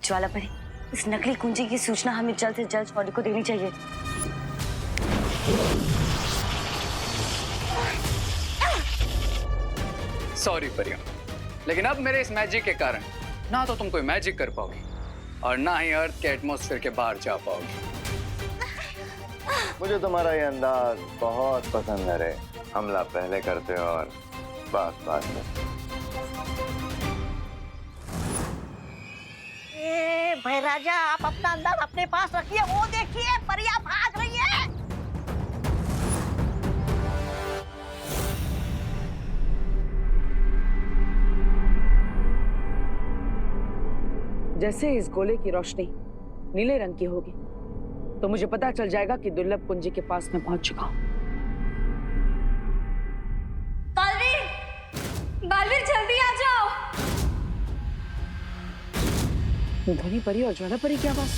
ज्वाला परी, इस नकली कुंजी की सूचना हमें जल्द से जल्द शौर्य को देनी चाहिए। सॉरी परियों, लेकिन अब मेरे इस मैजिक के कारण ना तो तुम कोई मैजिक कर पाओगी और ना ही अर्थ के एटमॉस्फेयर के बाहर जा पाओगी। मुझे तुम्हारा ये अंदाज बहुत पसंद है रे। हमला पहले करते हो और बात बात में। भाई राजा, आप अपना अंदाज अपने पास रखिए। वो देखिए, परियां भाग रही है। जैसे इस गोले की रोशनी नीले रंग की होगी तो मुझे पता चल जाएगा कि दुर्लभ कुंजी के पास मैं पहुंच चुका हूं। बालवीर, बालवीर जल्दी आ जाओ। ध्वनि परी और ज्वाला परी की आवाज।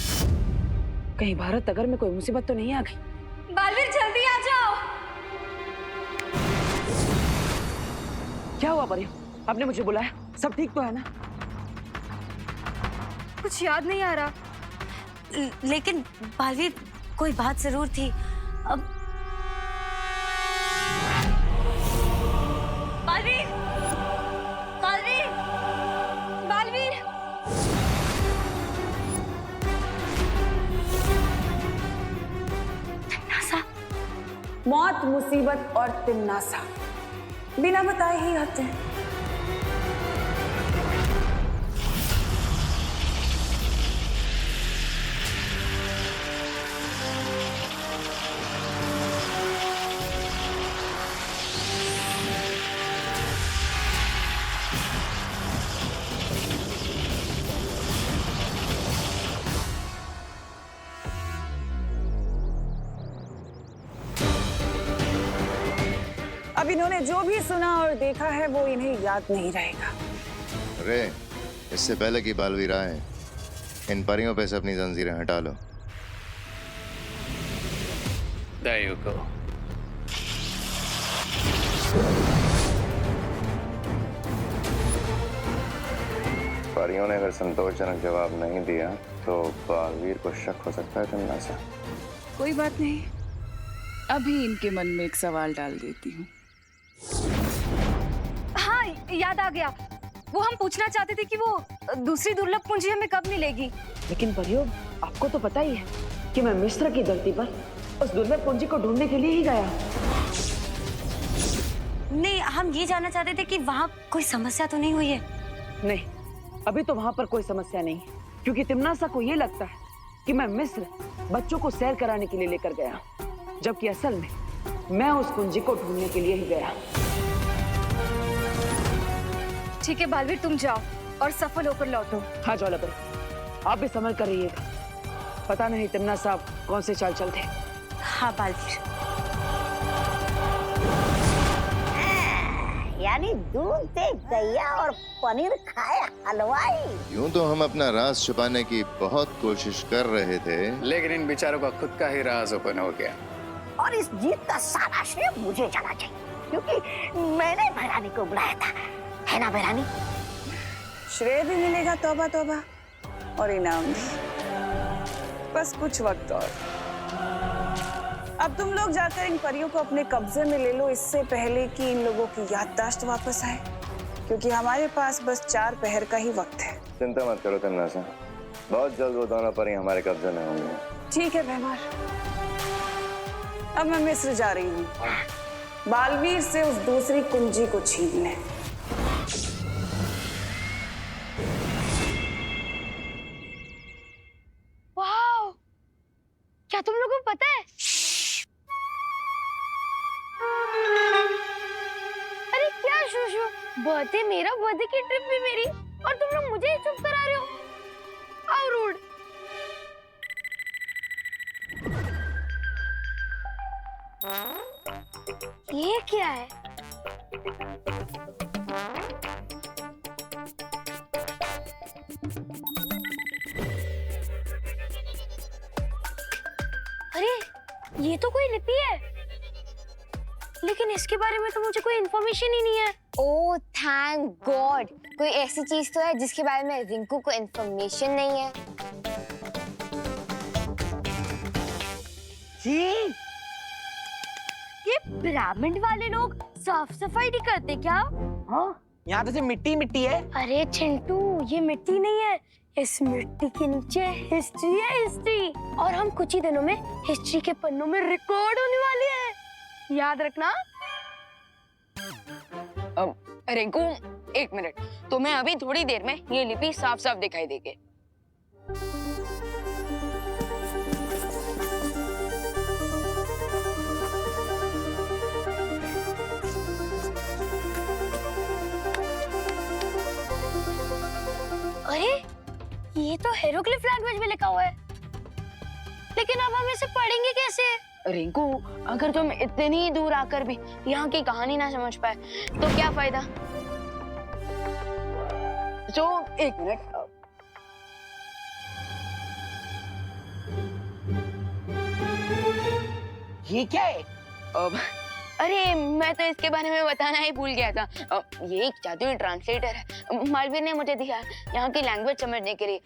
कहीं भारत नगर में कोई मुसीबत तो नहीं आ गई? बालवीर जल्दी आ जाओ। क्या हुआ परी? आपने मुझे बुलाया? सब ठीक तो है ना? कुछ याद नहीं आ रहा, लेकिन बालवीर कोई बात जरूर थी। अब बालवीर, बालवीर, बालवीर। तिम्नासा। मौत, मुसीबत और तिम्नासा बिना बताए ही आते हैं। अब इन्होंने जो भी सुना और देखा है वो इन्हें याद नहीं रहेगा। अरे, इससे पहले कि बालवीर आए, इन परियों पे से अपनी जंजीरें हटा लो। There you go. परियों ने अगर संतोषजनक जवाब नहीं दिया तो बालवीर को शक हो सकता है तिम्नासा। कोई बात नहीं, अभी इनके मन में एक सवाल डाल देती हूँ। हाँ, याद आ गया। वो हम पूछना चाहते थे कि वो दूसरी दुर्लभ कुंजी हमें कब मिलेगी। लेकिन परियों, आपको तो पता ही है कि मैं मिस्र की धरती पर उस दुर्लभ कुंजी को ढूंढने के लिए ही गया। नहीं, हम ये जानना चाहते थे कि वहाँ कोई समस्या तो नहीं हुई है। नहीं, अभी तो वहां पर कोई समस्या नहीं, क्योंकि तिम्नासा को ये लगता है कि मैं मिस्र बच्चों को सैर कराने के लिए लेकर गया, जबकि असल में मैं उस कुंजी को ढूंढने के लिए ही गया। ठीक है बालवीर, तुम जाओ और सफल होकर लौटो। हाँ ज्वाला परी, आप भी संभल कर रहिएगा। पता नहीं तिम्नासा कौन से चाल चलते। हाँ बालवीर। यानी दूध से गैया और पनीर खाए हलवाई। यूं तो हम अपना राज छुपाने की बहुत कोशिश कर रहे थे, लेकिन इन बेचारों का खुद का ही राज ओपन हो गया। और इस जीत का सारा श्रेय मुझे जाना चाहिए, क्योंकि मैंने भैरानी को बुलाया था, है ना भैरानी? श्रेय भी मिलेगा, तौबा तौबा, और इनाम भी। बस कुछ वक्त और। अब तुम लोग जाकर इन परियों को अपने कब्जे में ले लो, इससे पहले कि इन लोगों की याददाश्त वापस आए, क्योंकि हमारे पास बस 4 पहर का ही वक्त है। चिंता मत करो तिम्नासा, बहुत जल्द वो दोनों परी हमारे कब्जे में होंगे। ठीक है भैमार, अब मैं मिस्र जा रही हूँ बालवीर से उस दूसरी कुंजी को छीनने। वाह! क्या तुम लोगों को पता है? अरे क्या शूशु, बर्थडे मेरा, बर्थडे की ट्रिप भी मेरी, और तुम लोग मुझे ही चुप करा रहे हो। How rude. ये क्या है? अरे ये तो कोई लिपि है। लेकिन इसके बारे में तो मुझे कोई इन्फॉर्मेशन ही नहीं है। ओह थैंक गॉड, कोई ऐसी चीज तो है जिसके बारे में रिंकू को इन्फॉर्मेशन नहीं है। ये पिरामिड वाले लोग साफ सफाई नहीं करते क्या? हाँ, यहाँ तो सिर्फ मिट्टी मिट्टी है। अरे चिंटू, ये मिट्टी नहीं है, इस मिट्टी के नीचे हिस्ट्री है, हिस्ट्री। और हम कुछ ही दिनों में हिस्ट्री के पन्नों में रिकॉर्ड होने वाले हैं, याद रखना। रिंकू एक मिनट, तुम्हें अभी थोड़ी देर में ये लिपि साफ साफ दिखाई देगी। अरे ये तो हेरोग्लिफ लैंग्वेज में लिखा हुआ है, लेकिन अब हम इसे पढ़ेंगे कैसे? रिंकू, अगर तुम इतनी दूर आकर भी यहाँ की कहानी ना समझ पाए तो क्या फायदा? तो एक मिनट, ये क्या है? अरे मैं तो इसके बारे में बताना ही भूल गया था। ये एक जादुई ट्रांसलेटर है, मालवीर ने मुझे दिया यहाँ की लैंग्वेज समझने के लिए।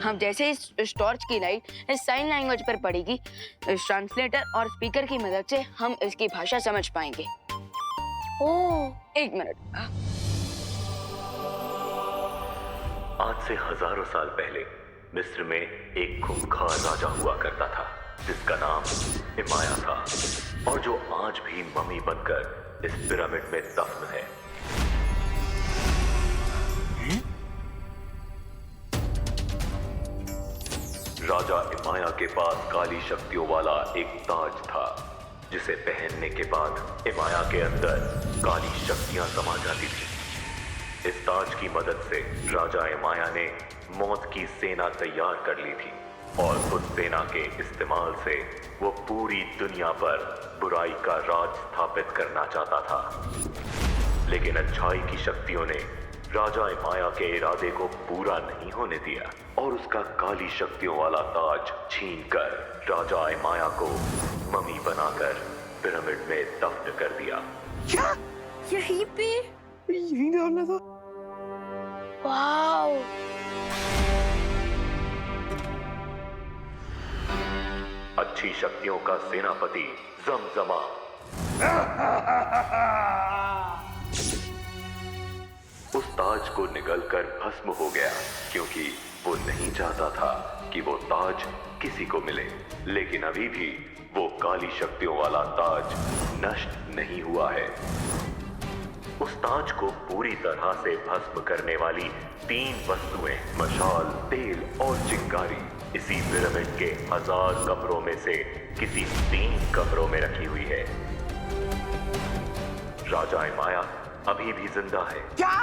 हम जैसे इस टॉर्च की लाइट इस साइन लैंग्वेज पर पड़ेगी, इस ट्रांसलेटर और स्पीकर की मदद से हम इसकी भाषा समझ पाएंगे। ओह, एक मिनट। आज से हजारों साल पहले मिस्र में एक खूंखार राजा हुआ करता था जिसका नाम इमाया था और जो आज भी मम्मी बनकर इस पिरामिड में दफन है। राजा इमाया के पास काली शक्तियों वाला एक ताज था जिसे पहनने के बाद इमाया के अंदर काली शक्तियां समा जाती थी। इस ताज की मदद से राजा इमाया ने मौत की सेना तैयार कर ली थी और उस सेना के इस्तेमाल से वो पूरी दुनिया पर बुराई का राज स्थापित करना चाहता था। लेकिन अच्छाई की शक्तियों ने राजा इमाया के इरादे को पूरा नहीं होने दिया और उसका काली शक्तियों वाला ताज छीनकर राजा इमाया को मम्मी बनाकर पिरामिड में दफन कर दिया। क्या? यहीं पे? यहीं डालना था। वाओ, अच्छी शक्तियों का सेनापति जमजमा उस ताज को निगलकर भस्म हो गया क्योंकि वो नहीं चाहता था कि वो ताज किसी को मिले। लेकिन अभी भी वो काली शक्तियों वाला ताज नष्ट नहीं हुआ है। उस ताज को पूरी तरह से भस्म करने वाली 3 वस्तुएं, मशाल, तेल और चिंगारी इसी पिरामिड के 1000 कमरों में से किसी 3 कमरों में रखी हुई है। राजा इमाया अभी भी जिंदा है क्या?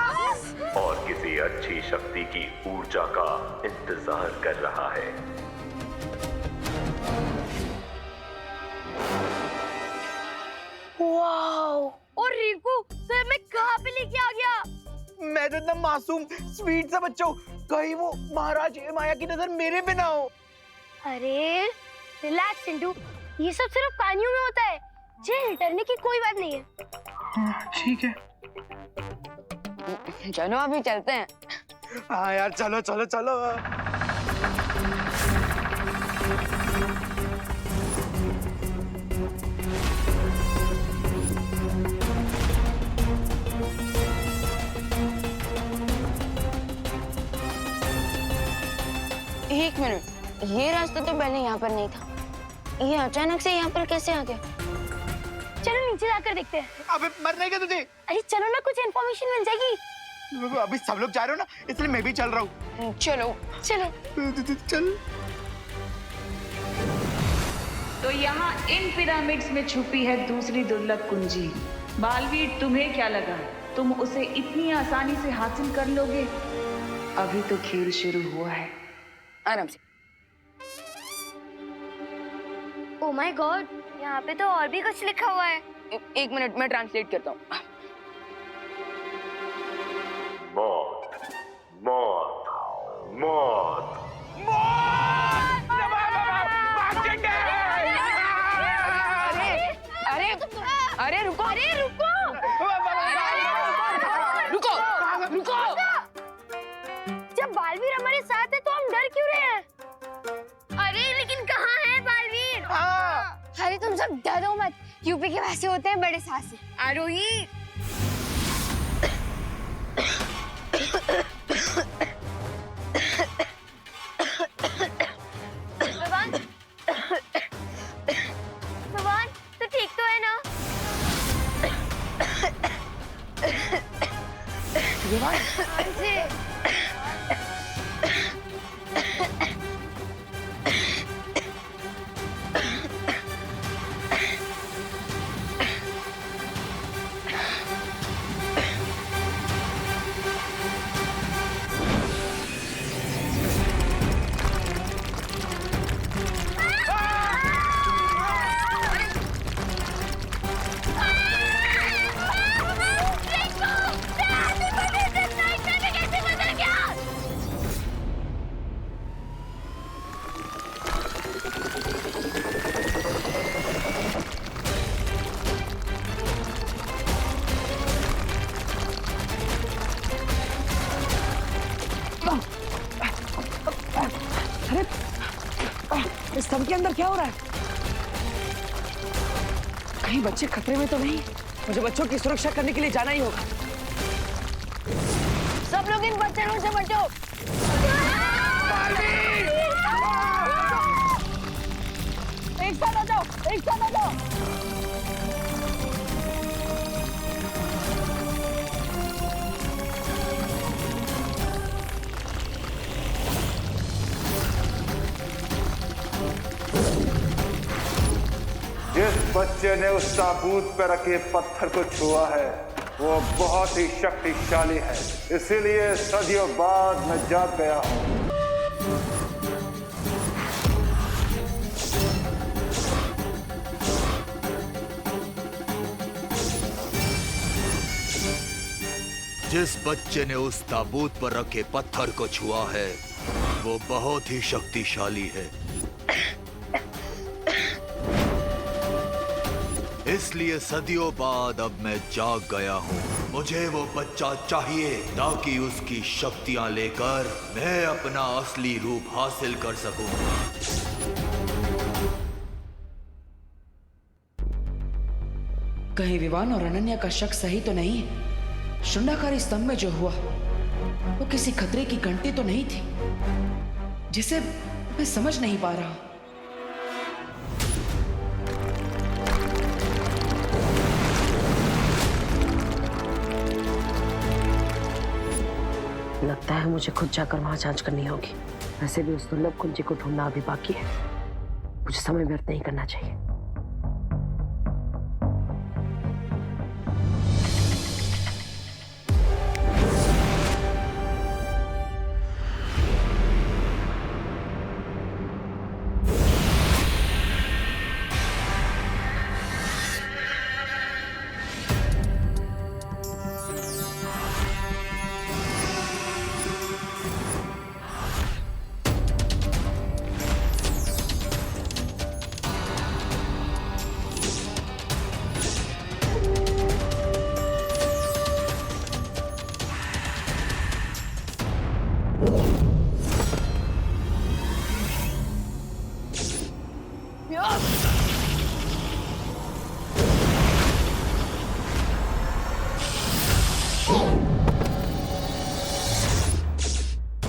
और किसी अच्छी शक्ति की ऊर्जा का इंतजार कर रहा है। वाओ, और रिंकू तो मैं कहाँ पे लेके आ गया? मैं तो इतना मासूम स्वीट सा बच्चा हूँ, कहीं वो महाराज इमाया की नजर मेरे पे ना हो। अरे रिलैक्स चिंटू, ये सब सिर्फ कहानियों में होता है, जेल डरने की कोई बात नहीं है। ठीक है। चलो अभी चलते हैं। हाँ यार, चलो चलो चलो। एक मिनट, ये रास्ता तो पहले यहाँ पर नहीं था, ये अचानक से यहाँ पर कैसे आ गया? चलो नीचे जाकर देखते हैं। अबे मरने का तुझे? अरे चलो ना, कुछ इन्फॉर्मेशन मिल जाएगी। अभी सब लोग जा रहे हो ना, इसलिए मैं भी चल रहा हूँ। चलो चलो चल। तो यहाँ इन पिरामिड्स में छुपी है दूसरी दुर्लभ कुंजी। बालवीर, तुम्हें क्या लगा तुम उसे इतनी आसानी से हासिल कर लोगे? अभी तो खेल शुरू हुआ है। आराम से। ओह माय गॉड, यहाँ पे तो और भी कुछ लिखा हुआ है। एक मिनट, मैं ट्रांसलेट करता हूँ। मौत, मौत, मौत, अरे रुको, सब डरो मत, यूपी के वैसे होते हैं बड़े सासे। आरोही भगवान, भगवान तो ठीक तो है ना? जी। इस सब के अंदर क्या हो रहा है? कहीं बच्चे खतरे में तो नहीं? मुझे बच्चों की सुरक्षा करने के लिए जाना ही होगा। सब लोग इन बच्चों से बचो। एक साथ आ जाओ, एक साथ आ जाओ। जिस बच्चे ने उस ताबूत पर रखे पत्थर को छुआ है वो बहुत ही शक्तिशाली है, इसीलिए सदियों बाद मैं जाग गया हूँ। जिस बच्चे ने उस ताबूत पर रखे पत्थर को छुआ है वो बहुत ही शक्तिशाली है, इसलिए सदियों बाद अब मैं जाग गया हूँ। मुझे वो बच्चा चाहिए ताकि उसकी शक्तियाँ लेकर मैं अपना असली रूप हासिल कर सकूं। कहीं विवान और अनन्या का शक सही तो नहीं है? शुंडाकारी स्तंभ में जो हुआ वो किसी खतरे की घंटी तो नहीं थी, जिसे मैं समझ नहीं पा रहा। लगता है मुझे खुद जाकर वहां जांच करनी होगी। वैसे भी उस दुर्लभ कुंजी को ढूंढना अभी बाकी है, मुझे समय व्यर्थ नहीं करना चाहिए।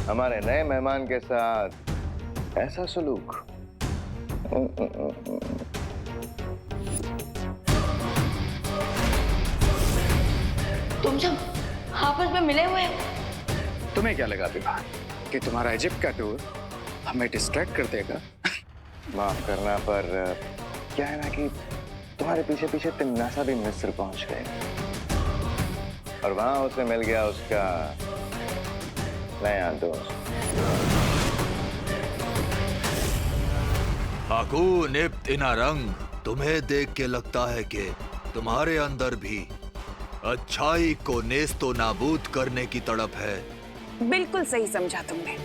हमारे नए मेहमान के साथ ऐसा सलूक। तुम सब आपस में मिले हुए हो? तुम्हें क्या लगा विभा कि तुम्हारा इजिप्ट का टूर हमें डिस्ट्रैक्ट कर देगा? माफ करना, पर क्या है ना कि तुम्हारे पीछे पीछे तिम्नासा भी मिस्र पहुंच गए और वहां उसे मिल गया उसका नया दोस्त। हाकून इब्न इनारंग, तुम्हें देख के लगता है कि तुम्हारे अंदर भी अच्छाई को नेस्तो नाबूद करने की तड़प है। बिल्कुल सही समझा तुमने।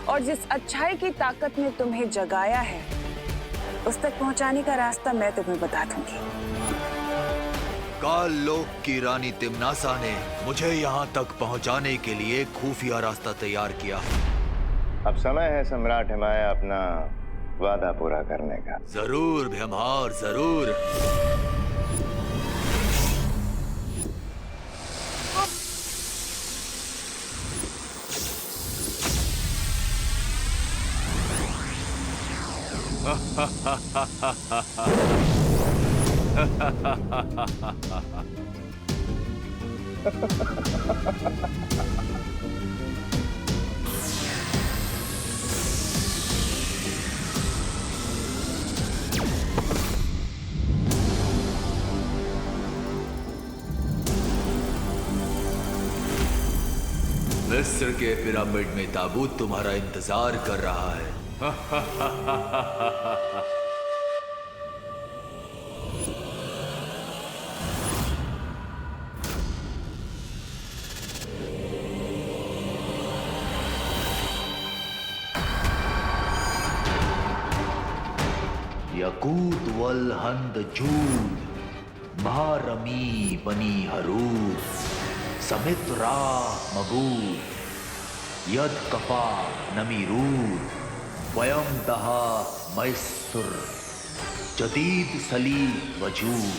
और जिस अच्छाई की ताकत ने तुम्हें जगाया है उस तक पहुंचाने का रास्ता मैं तुम्हें बता दूंगी। काल लोक की रानी तिम्नासा ने मुझे यहाँ तक पहुँचाने के लिए खुफिया रास्ता तैयार किया। अब समय है सम्राट हिमाया अपना वादा पूरा करने का। जरूर भीमहार, जरूर। मिस्र के पिरामिड में ताबूत तुम्हारा इंतजार कर रहा है। यकूत वल हंद जूद महारमी बनी हरूद समित्रा मबूद यद कफा नमीरूद वयम दहा मैसुर जदीद सली वजूद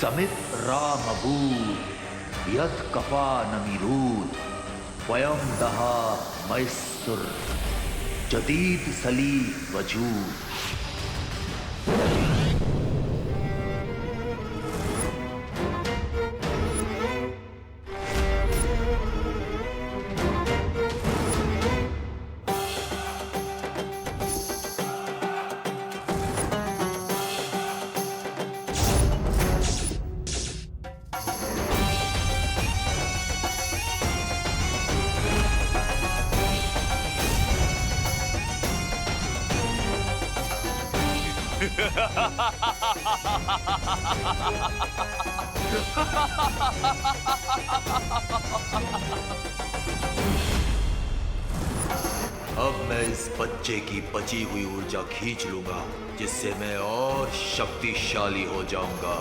समित्रा मबूद यद कफा नमीरूद वयम दहा मैसुर जदीद सली वजूद। अब मैं इस बच्चे की बची हुई ऊर्जा खींच लूंगा, जिससे मैं और शक्तिशाली हो जाऊंगा।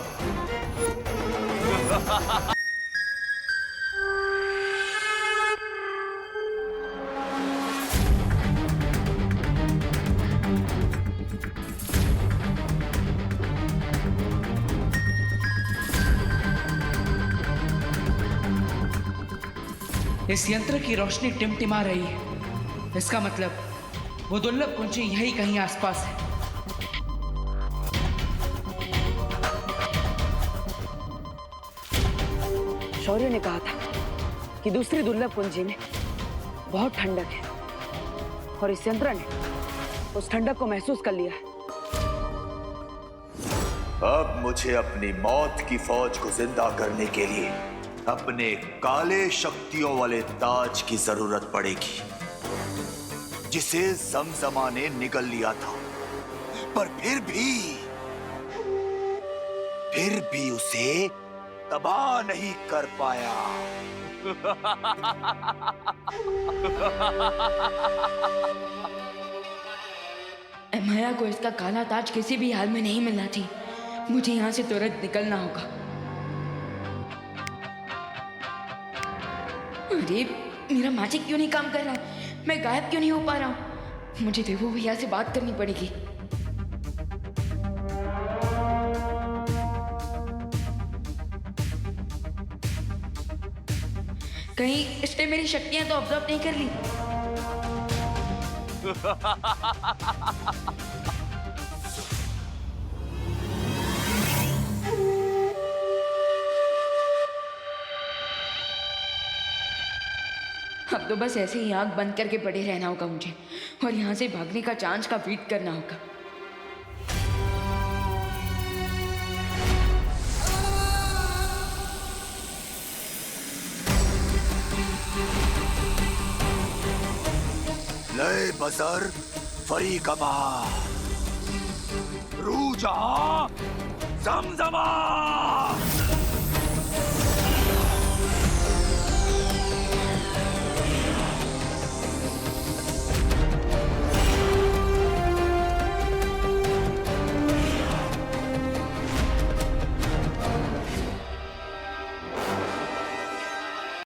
इस यंत्र की रोशनी टिमटिमा रही है। इसका मतलब वो दुर्लभ कुंजी यही कहीं आसपास है। शौर्य ने कहा था कि दूसरी दुर्लभ कुंजी में बहुत ठंडक है और इस यंत्र ने उस ठंडक को महसूस कर लिया है। अब मुझे अपनी मौत की फौज को जिंदा करने के लिए अपने काले शक्तियों वाले ताज की जरूरत पड़ेगी, जिसे जमजमा ने निगल लिया था, पर फिर भी उसे तबाह नहीं कर पाया। माया को इसका काला ताज किसी भी हाल में नहीं मिलना थी। मुझे यहाँ से तुरंत निकलना होगा। अरे मेरा मैजिक क्यों नहीं काम कर रहा है? मैं गायब क्यों नहीं हो पा रहा हूँ? मुझे देवो भैया से बात करनी पड़ेगी। कहीं इसने मेरी शक्तियां तो ऑब्जर्व नहीं कर ली। अब तो बस ऐसे ही आंख बंद करके पड़े रहना होगा मुझे, और यहाँ से भागने का चांस का वेट करना होगा। लय बसर फरी कबा रू जहां जमजमा।